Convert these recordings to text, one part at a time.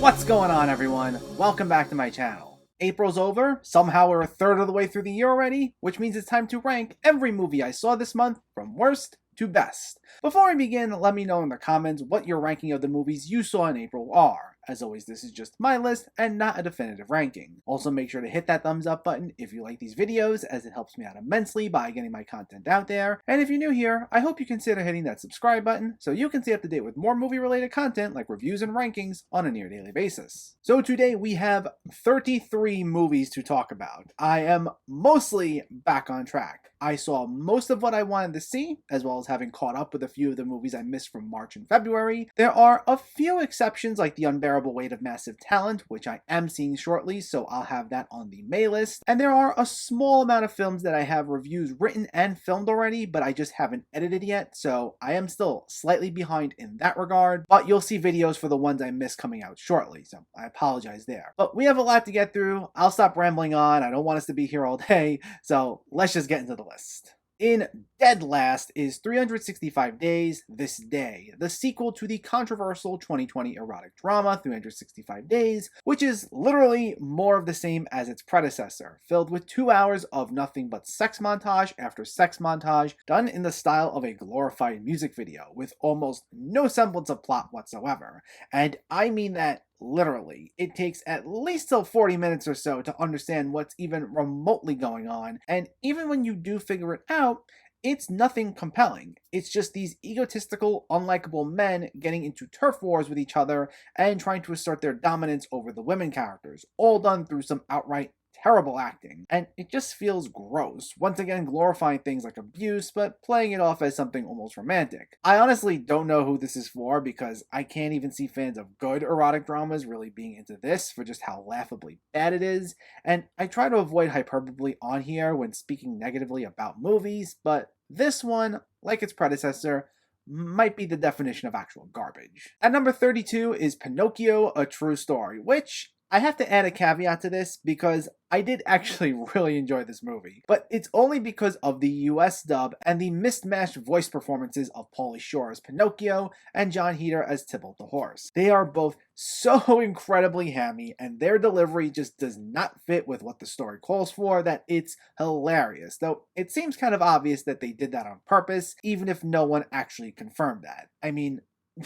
What's going on, everyone? Welcome back to my channel. April's over, somehow we're a third of the way through the year already, which means it's time to rank every movie I saw this month from worst to best. Before I begin, let me know in the comments what your ranking of the movies you saw in April are. As always, this is just my list and not a definitive ranking. Also, make sure to hit that thumbs up button if you like these videos, as it helps me out immensely by getting my content out there. And if you're new here, I hope you consider hitting that subscribe button so you can stay up to date with more movie-related content like reviews and rankings on a near-daily basis. So today we have 33 movies to talk about. I am mostly back on track. I saw most of what I wanted to see, as well as having caught up with a few of the movies I missed from March and February. There are a few exceptions like The Unbearable Weight of Massive Talent, which I am seeing shortly, so I'll have that on the May list. And there are a small amount of films that I have reviews written and filmed already, but I just haven't edited yet, so I am still slightly behind in that regard. But you'll see videos for the ones I missed coming out shortly, so I apologize there. But we have a lot to get through. I'll stop rambling on. I don't want us to be here all day, so let's just get into the list. In dead last is 365 Days, This Day, the sequel to the controversial 2020 erotic drama 365 Days, which is literally more of the same as its predecessor, filled with 2 hours of nothing but sex montage after sex montage, done in the style of a glorified music video, with almost no semblance of plot whatsoever. And I mean that literally. It takes at least till 40 minutes or so to understand what's even remotely going on, and even when you do figure it out, it's nothing compelling. It's just these egotistical, unlikable men getting into turf wars with each other and trying to assert their dominance over the women characters, all done through some outright terrible acting, and it just feels gross. Once again, glorifying things like abuse, but playing it off as something almost romantic. I honestly don't know who this is for, because I can't even see fans of good erotic dramas really being into this for just how laughably bad it is, and I try to avoid hyperbole on here when speaking negatively about movies, but this one, like its predecessor, might be the definition of actual garbage. At number 32 is Pinocchio, A True Story, which I have to add a caveat to this because I did actually really enjoy this movie, but it's only because of the US dub and the mismatched voice performances of Pauly Shore as Pinocchio and Jon Heder as Tybalt the horse. They are both so incredibly hammy, and their delivery just does not fit with what the story calls for, that it's hilarious, though it seems kind of obvious that they did that on purpose, even if no one actually confirmed that. I mean,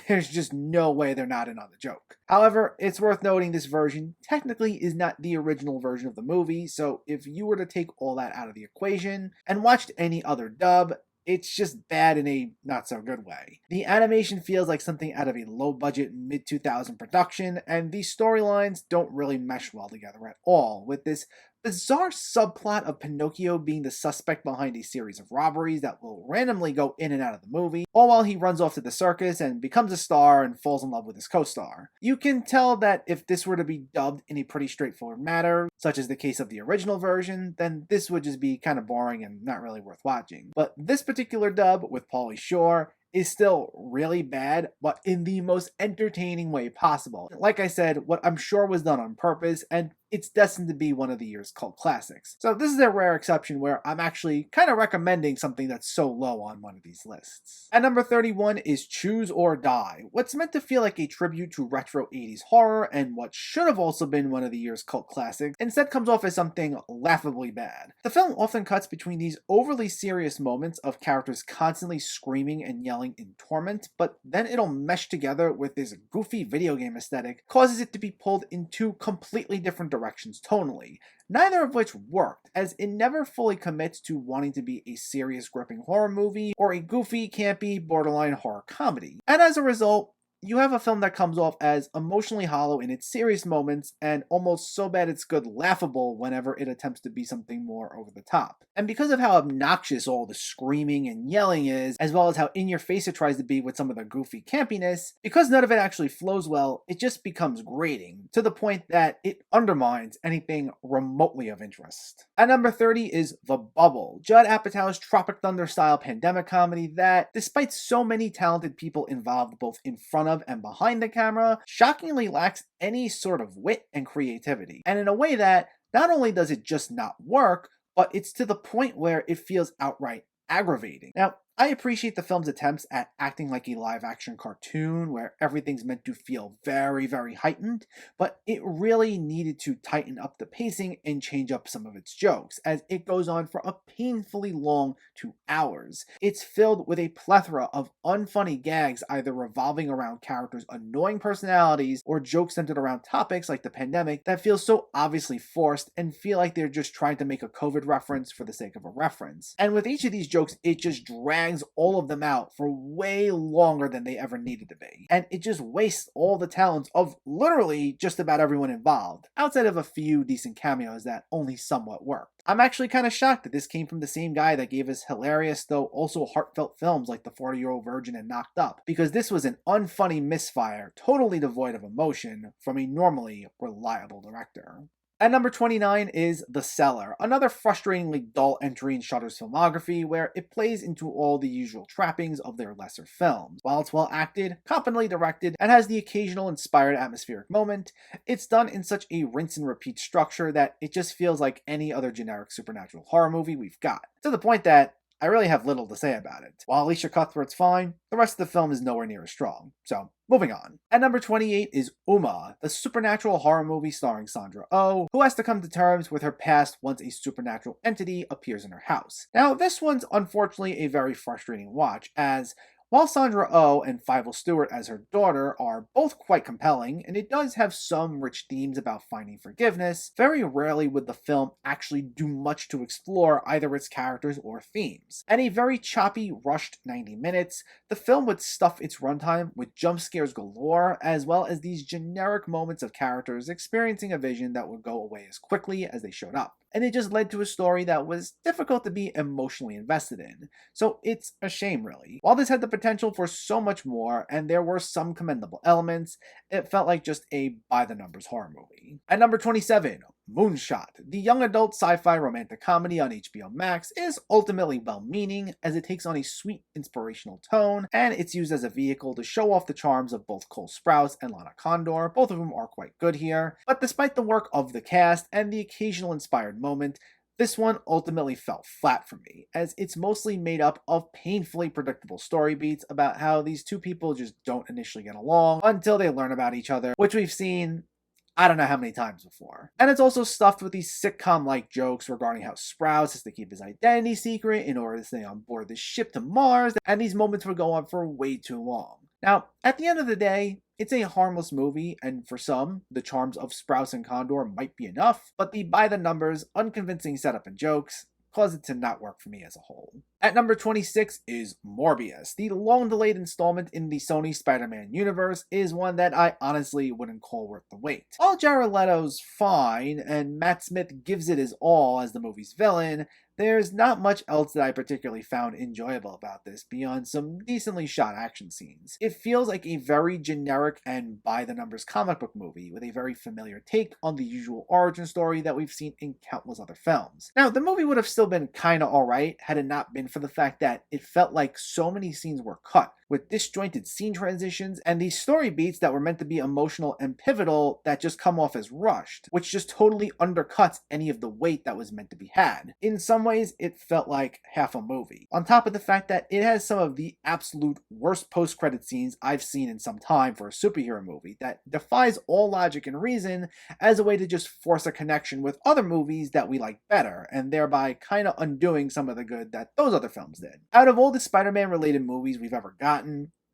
there's just no way they're not in on the joke. However, it's worth noting this version technically is not the original version of the movie, so if you were to take all that out of the equation and watched any other dub, it's just bad in a not-so-good way. The animation feels like something out of a low-budget, mid-2000 production, and these storylines don't really mesh well together at all, with this bizarre subplot of Pinocchio being the suspect behind a series of robberies that will randomly go in and out of the movie, all while he runs off to the circus and becomes a star and falls in love with his co-star. You can tell that if this were to be dubbed in a pretty straightforward manner, such as the case of the original version, then this would just be kind of boring and not really worth watching. But this particular dub with Pauly Shore is still really bad, but in the most entertaining way possible. Like I said, what I'm sure was done on purpose, and it's destined to be one of the year's cult classics. So this is a rare exception where I'm actually kind of recommending something that's so low on one of these lists. At number 31 is Choose or Die, what's meant to feel like a tribute to retro 80s horror, and what should have also been one of the year's cult classics, instead comes off as something laughably bad. The film often cuts between these overly serious moments of characters constantly screaming and yelling in torment, but then it'll mesh together with this goofy video game aesthetic, causes it to be pulled in two completely different directions tonally, neither of which worked, as it never fully commits to wanting to be a serious, gripping horror movie or a goofy, campy, borderline horror comedy. And as a result, you have a film that comes off as emotionally hollow in its serious moments and almost so bad it's good laughable whenever it attempts to be something more over the top. And because of how obnoxious all the screaming and yelling is, as well as how in your face it tries to be with some of the goofy campiness, because none of it actually flows well, it just becomes grating, to the point that it undermines anything remotely of interest. At number 30 is The Bubble, Judd Apatow's Tropic Thunder style pandemic comedy that, despite so many talented people involved both in front of and behind the camera, shockingly lacks any sort of wit and creativity. And in a way that not only does it just not work, but it's to the point where it feels outright aggravating. Now, I appreciate the film's attempts at acting like a live action cartoon where everything's meant to feel very, very heightened, but it really needed to tighten up the pacing and change up some of its jokes, as it goes on for a painfully long 2 hours. It's filled with a plethora of unfunny gags, either revolving around characters' annoying personalities or jokes centered around topics like the pandemic that feel so obviously forced and feel like they're just trying to make a COVID reference for the sake of a reference. And with each of these jokes, it just drags all of them out for way longer than they ever needed to be. And it just wastes all the talents of literally just about everyone involved, outside of a few decent cameos that only somewhat worked. I'm actually kind of shocked that this came from the same guy that gave us hilarious, though also heartfelt films like The 40-Year-Old Virgin and Knocked Up, because this was an unfunny misfire, totally devoid of emotion, from a normally reliable director. At number 29 is The Cellar, another frustratingly dull entry in Shudder's filmography where it plays into all the usual trappings of their lesser films. While it's well acted, competently directed, and has the occasional inspired atmospheric moment, it's done in such a rinse and repeat structure that it just feels like any other generic supernatural horror movie we've got, to the point that I really have little to say about it. While Alicia Cuthbert's fine, the rest of the film is nowhere near as strong. So, moving on. At number 28 is Uma, the supernatural horror movie starring Sandra Oh, who has to come to terms with her past once a supernatural entity appears in her house. Now, this one's unfortunately a very frustrating watch, as while Sandra Oh and Fievel Stewart as her daughter are both quite compelling, and it does have some rich themes about finding forgiveness, very rarely would the film actually do much to explore either its characters or themes. And a very choppy, rushed 90 minutes, the film would stuff its runtime with jump scares galore, as well as these generic moments of characters experiencing a vision that would go away as quickly as they showed up. And it just led to a story that was difficult to be emotionally invested in. So it's a shame, really. While this had the potential for so much more, and there were some commendable elements, it felt like just a by-the-numbers horror movie. At number 27, Moonshot, the young adult sci-fi romantic comedy on HBO Max, is ultimately well-meaning as it takes on a sweet, inspirational tone, and it's used as a vehicle to show off the charms of both Cole Sprouse and Lana Condor, both of whom are quite good here. But despite the work of the cast and the occasional inspired moment, this one ultimately fell flat for me, as it's mostly made up of painfully predictable story beats about how these two people just don't initially get along until they learn about each other, which we've seen I don't know how many times before. And it's also stuffed with these sitcom-like jokes regarding how Sprouse has to keep his identity secret in order to stay on board the ship to Mars, and these moments would go on for way too long. Now, at the end of the day, it's a harmless movie, and for some, the charms of Sprouse and Condor might be enough, but the by-the-numbers, unconvincing setup and jokes cause it to not work for me as a whole. At number 26 is Morbius. The long-delayed installment in the Sony Spider-Man universe is one that I honestly wouldn't call worth the wait. While Jared Leto's fine, and Matt Smith gives it his all as the movie's villain, there's not much else that I particularly found enjoyable about this beyond some decently shot action scenes. It feels like a very generic and by-the-numbers comic book movie with a very familiar take on the usual origin story that we've seen in countless other films. Now, the movie would have still been kinda alright had it not been for the fact that it felt like so many scenes were cut, with disjointed scene transitions and these story beats that were meant to be emotional and pivotal that just come off as rushed, which just totally undercuts any of the weight that was meant to be had. In some ways, it felt like half a movie. On top of the fact that it has some of the absolute worst post-credit scenes I've seen in some time for a superhero movie that defies all logic and reason as a way to just force a connection with other movies that we like better, and thereby kinda undoing some of the good that those other films did. Out of all the Spider-Man related movies we've ever gotten,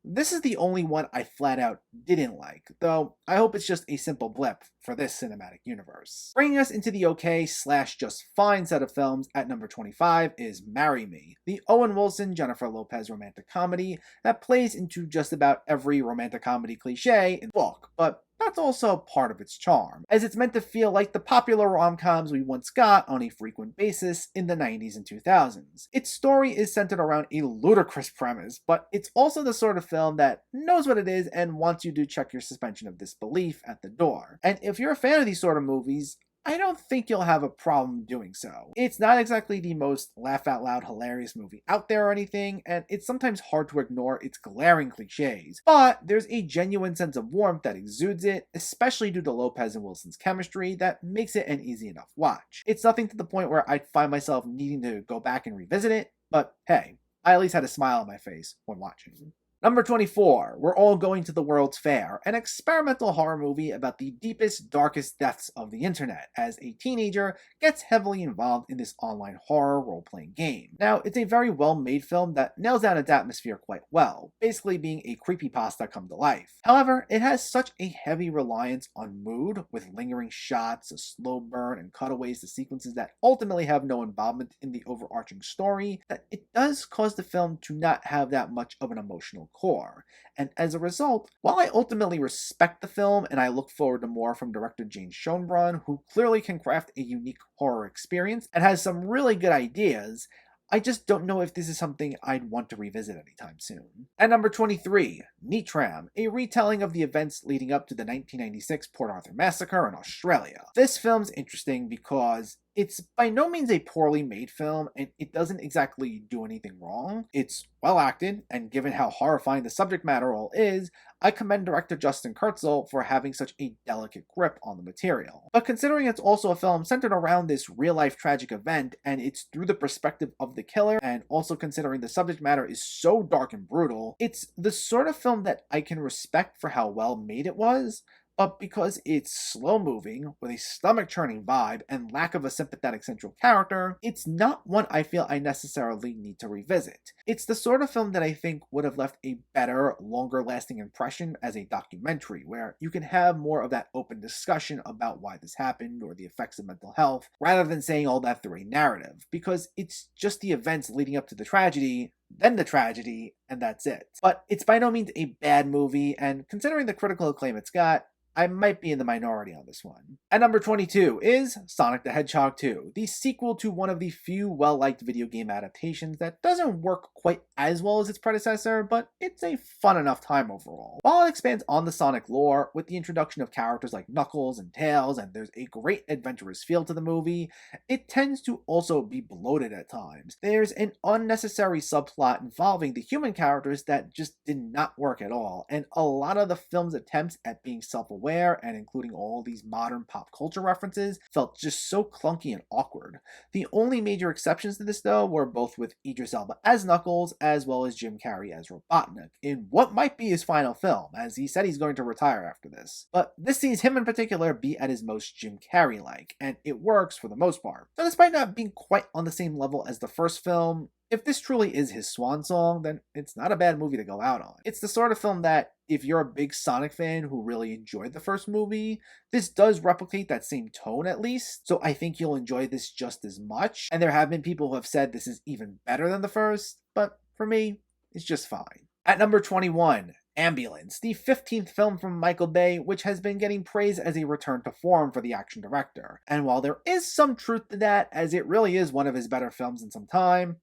this is the only one I flat out didn't like, though I hope it's just a simple blip for this cinematic universe. Bringing us into the okay/just fine set of films at number 25 is Marry Me, the Owen Wilson-Jennifer Lopez romantic comedy that plays into just about every romantic comedy cliche in the book, but that's also part of its charm, as it's meant to feel like the popular rom-coms we once got on a frequent basis in the 90s and 2000s. Its story is centered around a ludicrous premise, but it's also the sort of film that knows what it is and wants you to check your suspension of disbelief at the door. And if you're a fan of these sort of movies, I don't think you'll have a problem doing so. It's not exactly the most laugh-out-loud hilarious movie out there or anything, and it's sometimes hard to ignore its glaring cliches, but there's a genuine sense of warmth that exudes it, especially due to Lopez and Wilson's chemistry, that makes it an easy enough watch. It's nothing to the point where I'd find myself needing to go back and revisit it, but hey, I at least had a smile on my face when watching. Number 24, We're All Going to the World's Fair, an experimental horror movie about the deepest, darkest depths of the internet as a teenager gets heavily involved in this online horror role-playing game. Now, it's a very well-made film that nails down its atmosphere quite well, basically being a creepypasta come to life. However, it has such a heavy reliance on mood, with lingering shots, a slow burn, and cutaways to sequences that ultimately have no involvement in the overarching story, that it does cause the film to not have that much of an emotional core. And as a result, while I ultimately respect the film and I look forward to more from director Jane Schoenbrunn, who clearly can craft a unique horror experience and has some really good ideas, I just don't know if this is something I'd want to revisit anytime soon. At number 23, Neatram, a retelling of the events leading up to the 1996 Port Arthur Massacre in Australia. This film's interesting because it's by no means a poorly made film, and it doesn't exactly do anything wrong. It's well acted, and given how horrifying the subject matter all is, I commend director Justin Kurzel for having such a delicate grip on the material. But considering it's also a film centered around this real-life tragic event, and it's through the perspective of the killer, and also considering the subject matter is so dark and brutal, it's the sort of film that I can respect for how well made it was, but because it's slow-moving, with a stomach-churning vibe, and lack of a sympathetic central character, it's not one I feel I necessarily need to revisit. It's the sort of film that I think would have left a better, longer-lasting impression as a documentary, where you can have more of that open discussion about why this happened, or the effects of mental health, rather than saying all that through a narrative, because it's just the events leading up to the tragedy, then the tragedy, and that's it. But it's by no means a bad movie, and considering the critical acclaim it's got, I might be in the minority on this one. At number 22 is Sonic the Hedgehog 2, the sequel to one of the few well-liked video game adaptations that doesn't work quite as well as its predecessor, but it's a fun enough time overall. While it expands on the Sonic lore, with the introduction of characters like Knuckles and Tails, and there's a great adventurous feel to the movie, it tends to also be bloated at times. There's an unnecessary subplot involving the human characters that just did not work at all, and a lot of the film's attempts at being self-aware and including all these modern pop culture references felt just so clunky and awkward. The only major exceptions to this, though, were both with Idris Elba as Knuckles, as well as Jim Carrey as Robotnik, in what might be his final film, as he said he's going to retire after this. But this sees him in particular be at his most Jim Carrey-like, and it works for the most part. So despite not being quite on the same level as the first film, if this truly is his swan song, then it's not a bad movie to go out on. It's the sort of film that, if you're a big Sonic fan who really enjoyed the first movie, this does replicate that same tone at least, so I think you'll enjoy this just as much. And there have been people who have said this is even better than the first, but for me, it's just fine. At number 21, Ambulance, the 15th film from Michael Bay, which has been getting praise as a return to form for the action director. And while there is some truth to that, as it really is one of his better films in some time,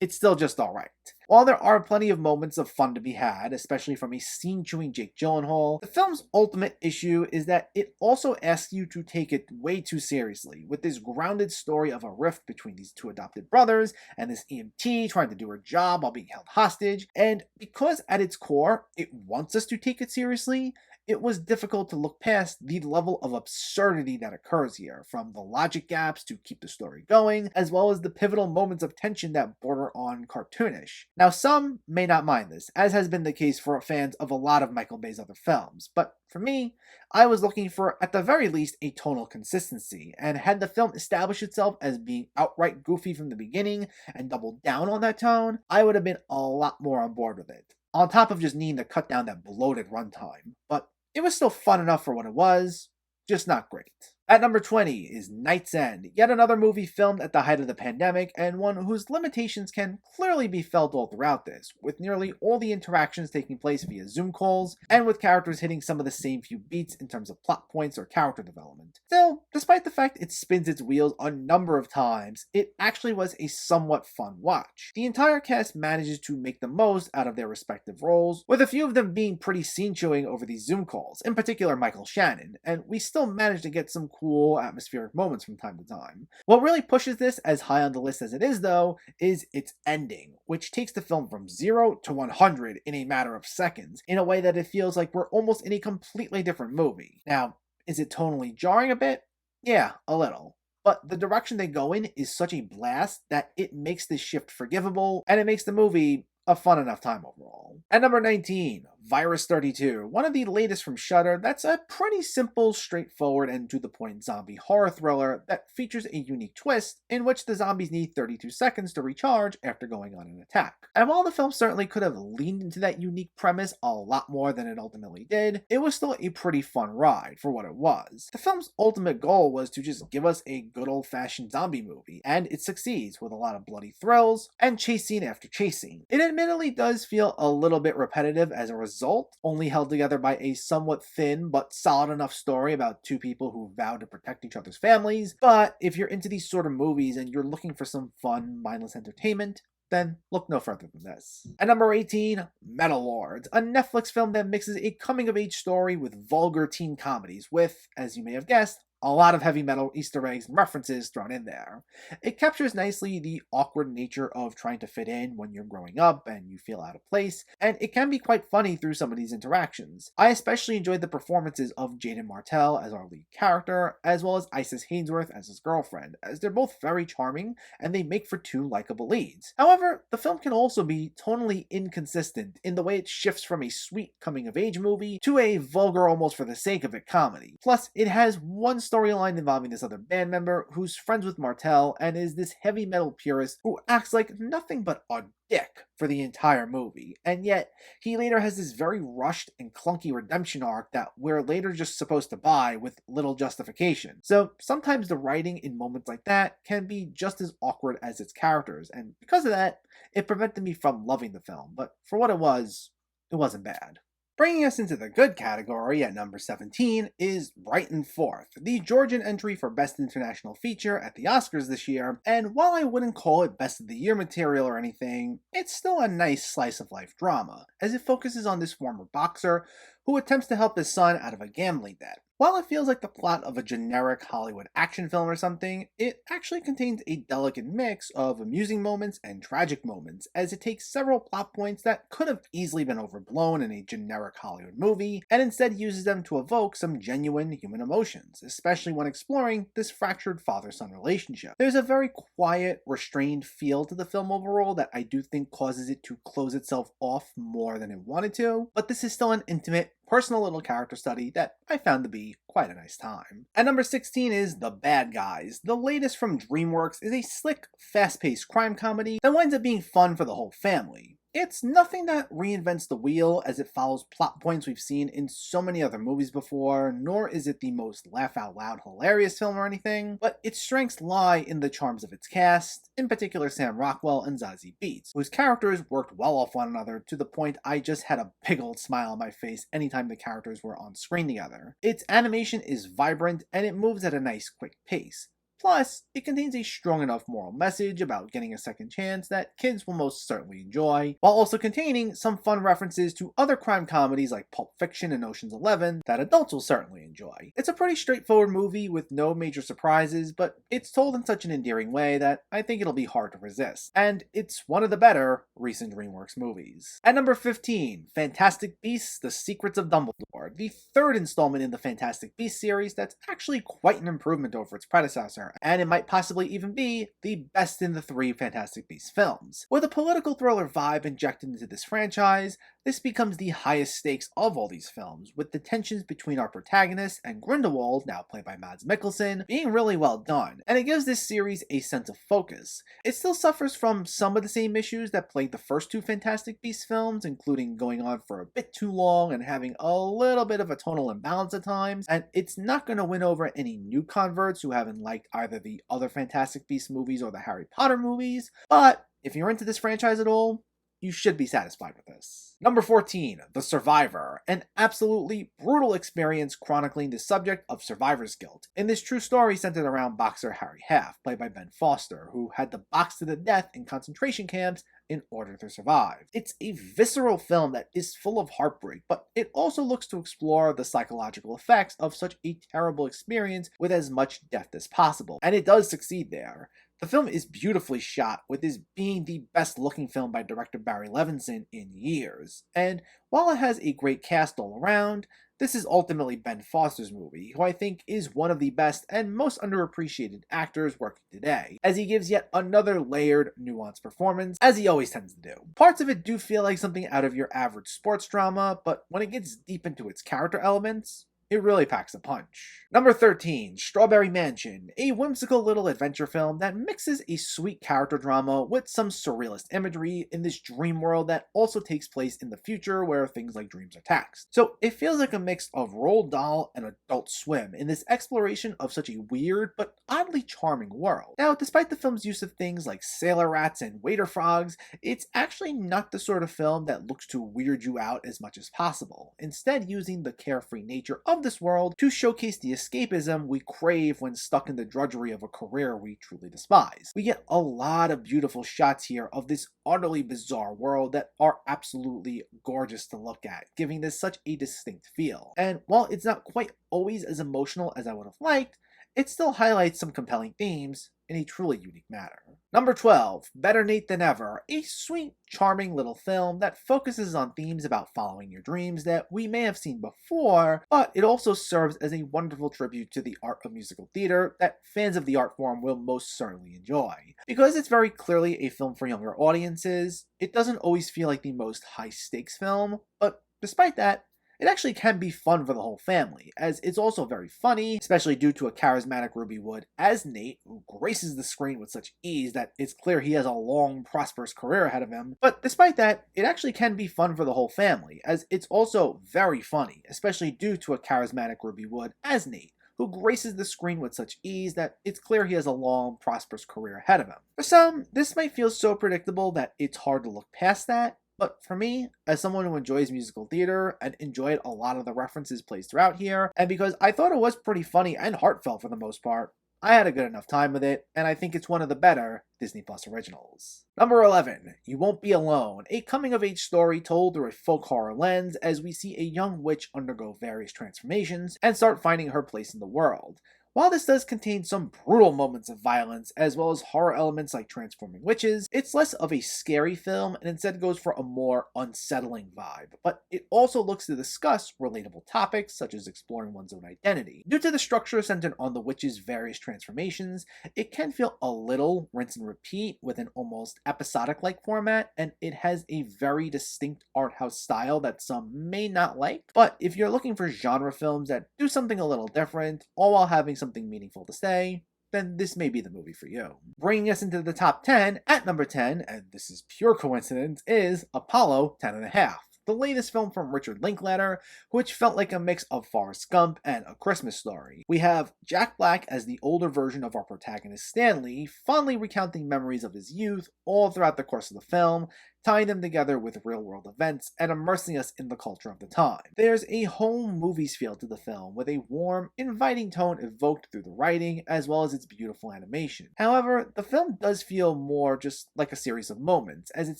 it's still just alright. While there are plenty of moments of fun to be had, especially from a scene-chewing Jake Gyllenhaal, the film's ultimate issue is that it also asks you to take it way too seriously, with this grounded story of a rift between these two adopted brothers, and this EMT trying to do her job while being held hostage, and because at its core, it wants us to take it seriously, it was difficult to look past the level of absurdity that occurs here, from the logic gaps to keep the story going, as well as the pivotal moments of tension that border on cartoonish. Now, some may not mind this, as has been the case for fans of a lot of Michael Bay's other films, but for me, I was looking for, at the very least, a tonal consistency, and had the film established itself as being outright goofy from the beginning and doubled down on that tone, I would have been a lot more on board with it, on top of just needing to cut down that bloated runtime. But it was still fun enough for what it was, just not great. At number 20 is Knight's End, yet another movie filmed at the height of the pandemic, and one whose limitations can clearly be felt all throughout this, with nearly all the interactions taking place via Zoom calls, and with characters hitting some of the same few beats in terms of plot points or character development. Still, despite the fact it spins its wheels a number of times, it actually was a somewhat fun watch. The entire cast manages to make the most out of their respective roles, with a few of them being pretty scene-chewing over these Zoom calls, in particular Michael Shannon, and we still managed to get some cool atmospheric moments from time to time. What really pushes this as high on the list as it is, though, is its ending, which takes the film from 0 to 100 in a matter of seconds, in a way that it feels like we're almost in a completely different movie. Now, is it tonally jarring a bit? Yeah, a little. but the direction they go in is such a blast that it makes this shift forgivable, and it makes the movie a fun enough time overall. At number 19, Virus 32, one of the latest from Shudder that's a pretty simple, straightforward, and to-the-point zombie horror thriller that features a unique twist in which the zombies need 32 seconds to recharge after going on an attack. And while the film certainly could have leaned into that unique premise a lot more than it ultimately did, it was still a pretty fun ride for what it was. The film's ultimate goal was to just give us a good old-fashioned zombie movie, and it succeeds with a lot of bloody thrills and chase scene after chase scene. It admittedly does feel a little bit repetitive as a result, only held together by a somewhat thin but solid enough story about two people who vow to protect each other's families. But if you're into these sort of movies and you're looking for some fun, mindless entertainment, then look no further than this. At number 18, Metal Lords, a Netflix film that mixes a coming-of-age story with vulgar teen comedies with, as you may have guessed, a lot of heavy metal Easter eggs and references thrown in there. It captures nicely the awkward nature of trying to fit in when you're growing up and you feel out of place, and it can be quite funny through some of these interactions. I especially enjoyed the performances of Jaden Martell as our lead character, as well as Isis Hainsworth as his girlfriend, as they're both very charming and they make for two likable leads. However, the film can also be tonally inconsistent in the way it shifts from a sweet coming-of-age movie to a vulgar almost for the sake of it comedy. Plus, it has one storyline involving this other band member who's friends with Martell and is this heavy metal purist who acts like nothing but a dick for the entire movie, and yet he later has this very rushed and clunky redemption arc that we're later just supposed to buy with little justification. So sometimes the writing in moments like that can be just as awkward as its characters, and because of that, it prevented me from loving the film, but for what it wasn't bad. Bringing us into the good category at number 17 is Brighton Fourth, the Georgian entry for Best International Feature at the Oscars this year, and while I wouldn't call it Best of the Year material or anything, it's still a nice slice of life drama, as it focuses on this former boxer who attempts to help his son out of a gambling debt. While it feels like the plot of a generic Hollywood action film or something, it actually contains a delicate mix of amusing moments and tragic moments, as it takes several plot points that could have easily been overblown in a generic Hollywood movie, and instead uses them to evoke some genuine human emotions, especially when exploring this fractured father-son relationship. There's a very quiet, restrained feel to the film overall that I do think causes it to close itself off more than it wanted to, but this is still an intimate, personal little character study that I found to be quite a nice time. At number 16 is The Bad Guys. The latest from DreamWorks is a slick, fast-paced crime comedy that winds up being fun for the whole family. It's nothing that reinvents the wheel, as it follows plot points we've seen in so many other movies before, nor is it the most laugh-out-loud hilarious film or anything, but its strengths lie in the charms of its cast, in particular Sam Rockwell and Zazie Beetz, whose characters worked well off one another to the point I just had a big old smile on my face anytime the characters were on screen together. Its animation is vibrant, and it moves at a nice quick pace. Plus, it contains a strong enough moral message about getting a second chance that kids will most certainly enjoy, while also containing some fun references to other crime comedies like Pulp Fiction and Ocean's 11 that adults will certainly enjoy. It's a pretty straightforward movie with no major surprises, but it's told in such an endearing way that I think it'll be hard to resist, and it's one of the better recent DreamWorks movies. At number 15, Fantastic Beasts: The Secrets of Dumbledore, the third installment in the Fantastic Beasts series that's actually quite an improvement over its predecessor, and it might possibly even be the best in the three Fantastic Beasts films. With a political thriller vibe injected into this franchise, this becomes the highest stakes of all these films, with the tensions between our protagonist and Grindelwald, now played by Mads Mikkelsen, being really well done, and it gives this series a sense of focus. It still suffers from some of the same issues that plagued the first two Fantastic Beasts films, including going on for a bit too long and having a little bit of a tonal imbalance at times, and it's not going to win over any new converts who haven't liked either the other Fantastic Beasts movies or the Harry Potter movies, but if you're into this franchise at all, you should be satisfied with this. Number 14, The Survivor, an absolutely brutal experience chronicling the subject of survivor's guilt. In this true story centered around boxer Harry Half, played by Ben Foster, who had to box to the death in concentration camps in order to survive. It's a visceral film that is full of heartbreak, but it also looks to explore the psychological effects of such a terrible experience with as much depth as possible, and it does succeed there. The film is beautifully shot, with this being the best looking film by director Barry Levinson in years, and while it has a great cast all around, This is ultimately Ben Foster's movie, who I think is one of the best and most underappreciated actors working today, as he gives yet another layered, nuanced performance, as he always tends to do. Parts of it do feel like something out of your average sports drama, but when it gets deep into its character elements, it really packs a punch. Number 13, Strawberry Mansion, a whimsical little adventure film that mixes a sweet character drama with some surrealist imagery in this dream world that also takes place in the future where things like dreams are taxed. So it feels like a mix of Roald Dahl and Adult Swim in this exploration of such a weird but oddly charming world. Now, despite the film's use of things like sailor rats and waiter frogs, it's actually not the sort of film that looks to weird you out as much as possible, instead using the carefree nature of this world to showcase the escapism we crave when stuck in the drudgery of a career we truly despise. We get a lot of beautiful shots here of this utterly bizarre world that are absolutely gorgeous to look at, giving this such a distinct feel. And while it's not quite always as emotional as I would have liked, it still highlights some compelling themes in a truly unique manner. Number 12, Better Nate Than Ever, a sweet, charming little film that focuses on themes about following your dreams that we may have seen before, but it also serves as a wonderful tribute to the art of musical theater that fans of the art form will most certainly enjoy. Because it's very clearly a film for younger audiences, it doesn't always feel like the most high-stakes film, but despite that, it actually can be fun for the whole family, as it's also very funny, especially due to a charismatic Ruby Wood as Nate, who graces the screen with such ease that it's clear he has a long, prosperous career ahead of him. But despite that, it actually can be fun for the whole family, as it's also very funny, especially due to a charismatic Ruby Wood as Nate, who graces the screen with such ease that it's clear he has a long, prosperous career ahead of him. For some, this might feel so predictable that it's hard to look past that, but for me, as someone who enjoys musical theater and enjoyed a lot of the references placed throughout here, and because I thought it was pretty funny and heartfelt for the most part, I had a good enough time with it, and I think it's one of the better Disney Plus originals. Number 11, You Won't Be Alone, a coming-of-age story told through a folk horror lens as we see a young witch undergo various transformations and start finding her place in the world. While this does contain some brutal moments of violence, as well as horror elements like transforming witches, it's less of a scary film and instead goes for a more unsettling vibe. But it also looks to discuss relatable topics, such as exploring one's own identity. Due to the structure centered on the witch's various transformations, it can feel a little rinse and repeat with an almost episodic-like format, and it has a very distinct art house style that some may not like. But if you're looking for genre films that do something a little different, all while having something meaningful to say, then this may be the movie for you. Bringing us into the top 10, at number 10, and this is pure coincidence, is Apollo 10½, the latest film from Richard Linklater, which felt like a mix of Forrest Gump and A Christmas Story. We have Jack Black as the older version of our protagonist Stanley, fondly recounting memories of his youth all throughout the course of the film, tying them together with real-world events and immersing us in the culture of the time. There's a home movies feel to the film, with a warm, inviting tone evoked through the writing, as well as its beautiful animation. However, the film does feel more just like a series of moments, as it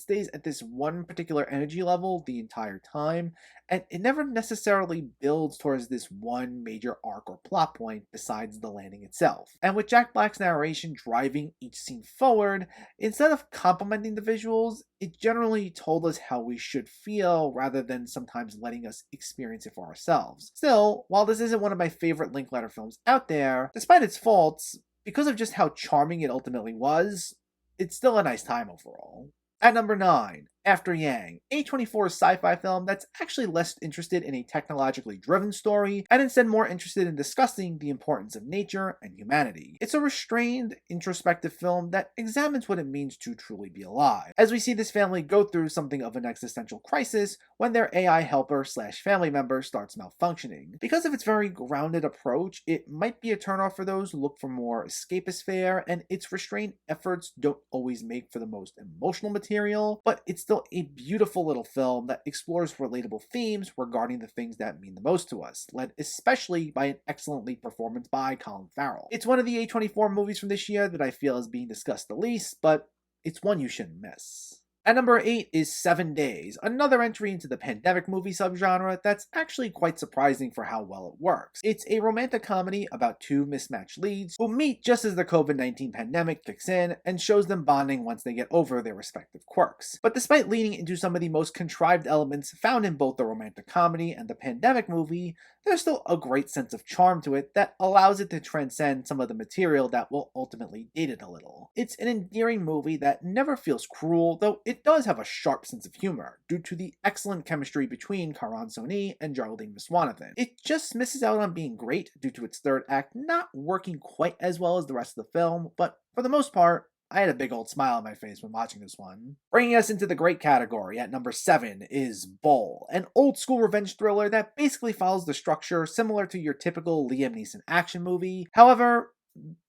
stays at this one particular energy level the entire time, and it never necessarily builds towards this one major arc or plot point besides the landing itself. And with Jack Black's narration driving each scene forward, instead of complimenting the visuals, it generally told us how we should feel rather than sometimes letting us experience it for ourselves. Still, while this isn't one of my favorite Linklater films out there, despite its faults, because of just how charming it ultimately was, it's still a nice time overall. At number 9, After Yang, A24's sci-fi film that's actually less interested in a technologically driven story and instead more interested in discussing the importance of nature and humanity. It's a restrained, introspective film that examines what it means to truly be alive, as we see this family go through something of an existential crisis when their AI helper/family member starts malfunctioning. Because of its very grounded approach, it might be a turnoff for those who look for more escapist fare, and its restrained efforts don't always make for the most emotional material, but it's still a beautiful little film that explores relatable themes regarding the things that mean the most to us, led especially by an excellent lead performance by Colin Farrell. It's one of the A24 movies from this year that I feel is being discussed the least, but it's one you shouldn't miss. At number 8 is 7 Days, another entry into the pandemic movie subgenre that's actually quite surprising for how well it works. It's a romantic comedy about two mismatched leads who meet just as the COVID-19 pandemic kicks in and shows them bonding once they get over their respective quirks. But despite leaning into some of the most contrived elements found in both the romantic comedy and the pandemic movie, there's still a great sense of charm to it that allows it to transcend some of the material that will ultimately date it a little. It's an endearing movie that never feels cruel, though it does have a sharp sense of humor, due to the excellent chemistry between Karan Soni and Geraldine Viswanathan. It just misses out on being great due to its third act not working quite as well as the rest of the film, but for the most part, I had a big old smile on my face when watching this one. Bringing us into the great category at number 7 is Bull, an old school revenge thriller that basically follows the structure similar to your typical Liam Neeson action movie. However,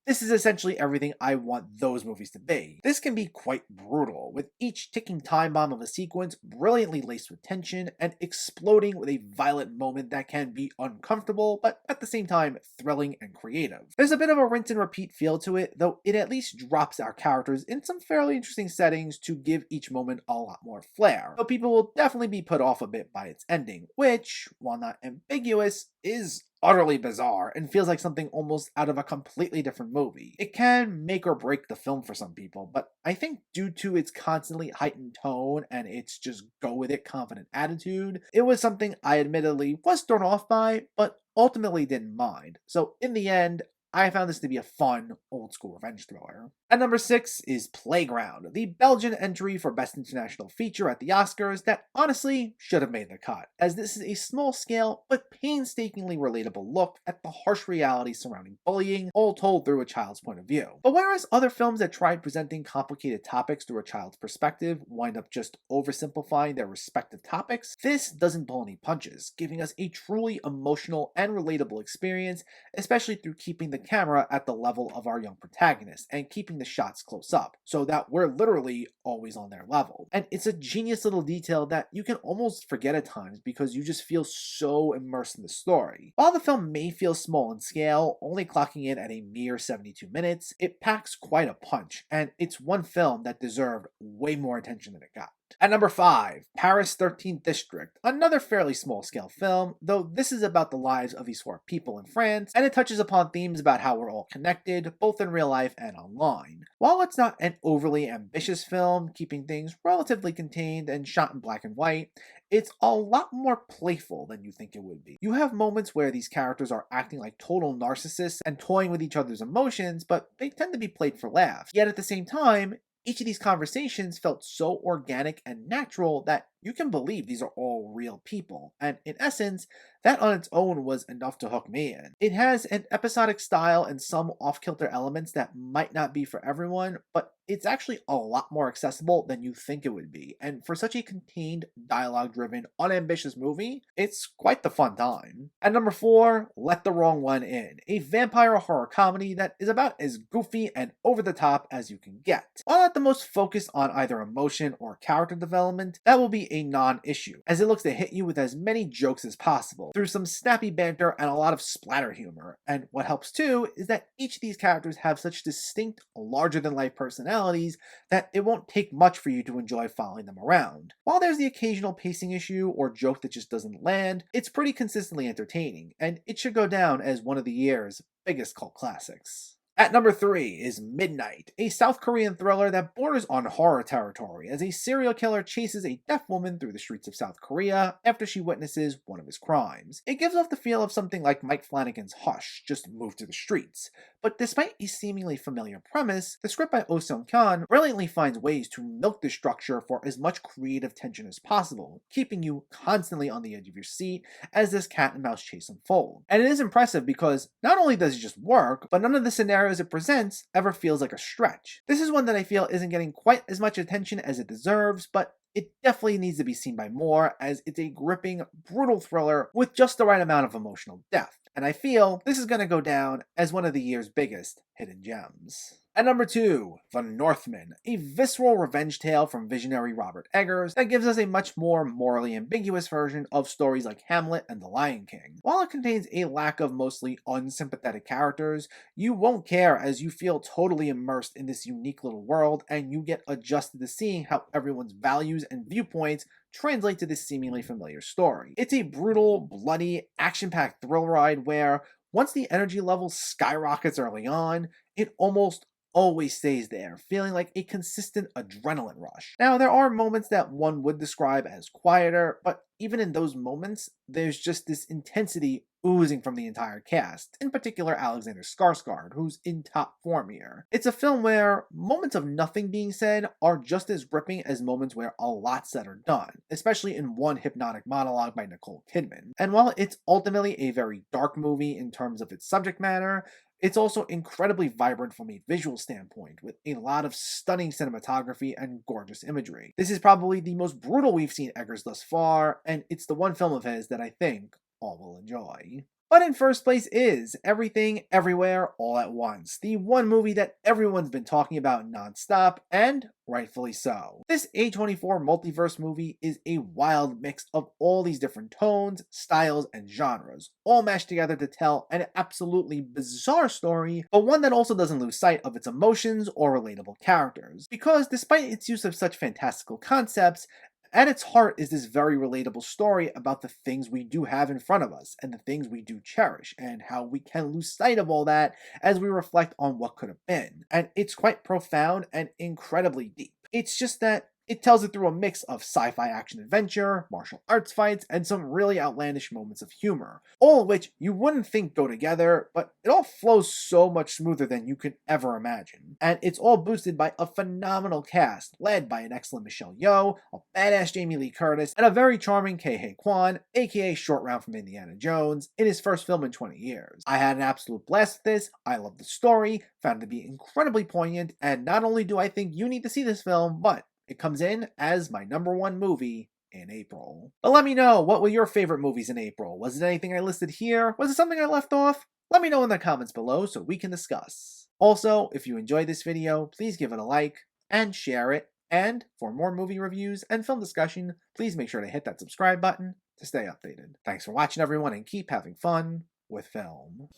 this is essentially everything I want those movies to be. This can be quite brutal, with each ticking time bomb of a sequence brilliantly laced with tension and exploding with a violent moment that can be uncomfortable, but at the same time thrilling and creative. There's a bit of a rinse and repeat feel to it, though it at least drops our characters in some fairly interesting settings to give each moment a lot more flair. Though people will definitely be put off a bit by its ending, which, while not ambiguous, is utterly bizarre and feels like something almost out of a completely different movie. It can make or break the film for some people, but I think due to its constantly heightened tone and its just go with it confident attitude, it was something I admittedly was thrown off by, but ultimately didn't mind. So in the end, I found this to be a fun, old school revenge thriller. At number 6 is Playground, the Belgian entry for Best International Feature at the Oscars that honestly should have made the cut, as this is a small scale but painstakingly relatable look at the harsh reality surrounding bullying, all told through a child's point of view. But whereas other films that tried presenting complicated topics through a child's perspective wind up just oversimplifying their respective topics, this doesn't pull any punches, giving us a truly emotional and relatable experience, especially through keeping the camera at the level of our young protagonist and keeping the shots close up so that we're literally always on their level. And it's a genius little detail that you can almost forget at times because you just feel so immersed in the story. While the film may feel small in scale, only clocking in at a mere 72 minutes, it packs quite a punch, and it's one film that deserved way more attention than it got. At number 5, Paris 13th District, another fairly small-scale film, though this is about the lives of these four people in France, and it touches upon themes about how we're all connected, both in real life and online. While it's not an overly ambitious film, keeping things relatively contained and shot in black and white, it's a lot more playful than you think it would be. You have moments where these characters are acting like total narcissists and toying with each other's emotions, but they tend to be played for laughs. Yet at the same time, each of these conversations felt so organic and natural that you can believe these are all real people, and in essence, that on its own was enough to hook me in. It has an episodic style and some off-kilter elements that might not be for everyone, but it's actually a lot more accessible than you think it would be, and for such a contained, dialogue-driven, unambitious movie, it's quite the fun time. At number 4, Let the Wrong One In, a vampire horror comedy that is about as goofy and over-the-top as you can get. While not the most focused on either emotion or character development, that will be a non-issue, as it looks to hit you with as many jokes as possible, through some snappy banter and a lot of splatter humor. And what helps too is that each of these characters have such distinct, larger-than-life personalities that it won't take much for you to enjoy following them around. While there's the occasional pacing issue or joke that just doesn't land, it's pretty consistently entertaining, and it should go down as one of the year's biggest cult classics. At number 3 is Midnight, a South Korean thriller that borders on horror territory as a serial killer chases a deaf woman through the streets of South Korea after she witnesses one of his crimes. It gives off the feel of something like Mike Flanagan's Hush, just moved to the streets. But despite a seemingly familiar premise, the script by Oh Seung-kyun brilliantly finds ways to milk the structure for as much creative tension as possible, keeping you constantly on the edge of your seat as this cat and mouse chase unfolds. And it is impressive because not only does it just work, but none of the scenarios it presents ever feels like a stretch. This is one that I feel isn't getting quite as much attention as it deserves, but it definitely needs to be seen by more, as it's a gripping, brutal thriller with just the right amount of emotional depth. And I feel this is going to go down as one of the year's biggest hidden gems. At number 2, The Northman, a visceral revenge tale from visionary Robert Eggers that gives us a much more morally ambiguous version of stories like Hamlet and The Lion King. While it contains a lack of mostly unsympathetic characters, you won't care as you feel totally immersed in this unique little world and you get adjusted to seeing how everyone's values and viewpoints translate to this seemingly familiar story. It's a brutal, bloody, action-packed thrill ride where, once the energy level skyrockets early on, it almost always stays there, feeling like a consistent adrenaline rush. Now, there are moments that one would describe as quieter, but even in those moments, there's just this intensity oozing from the entire cast, in particular Alexander Skarsgård, who's in top form here. It's a film where moments of nothing being said are just as gripping as moments where a lot said or done, especially in one hypnotic monologue by Nicole Kidman. And while it's ultimately a very dark movie in terms of its subject matter, it's also incredibly vibrant from a visual standpoint, with a lot of stunning cinematography and gorgeous imagery. This is probably the most brutal we've seen Eggers thus far, and it's the one film of his that I think all will enjoy. But in first place is Everything, Everywhere, All at Once, the one movie that everyone's been talking about nonstop, and rightfully so. This A24 multiverse movie is a wild mix of all these different tones, styles, and genres, all mashed together to tell an absolutely bizarre story, but one that also doesn't lose sight of its emotions or relatable characters. Because despite its use of such fantastical concepts, at its heart is this very relatable story about the things we do have in front of us and the things we do cherish and how we can lose sight of all that as we reflect on what could have been. And it's quite profound and incredibly deep. It's just that it tells it through a mix of sci-fi action adventure, martial arts fights, and some really outlandish moments of humor, all of which you wouldn't think go together, but it all flows so much smoother than you could ever imagine. And it's all boosted by a phenomenal cast, led by an excellent Michelle Yeoh, a badass Jamie Lee Curtis, and a very charming Ke Kwan, aka Short Round from Indiana Jones, in his first film in 20 years. I had an absolute blast with this, I loved the story, found it to be incredibly poignant, and not only do I think you need to see this film, but it comes in as my number 1 movie in April. But let me know, what were your favorite movies in April? Was it anything I listed here? Was it something I left off? Let me know in the comments below so we can discuss. Also, if you enjoyed this video, please give it a like and share it. And for more movie reviews and film discussion, please make sure to hit that subscribe button to stay updated. Thanks for watching everyone and keep having fun with film.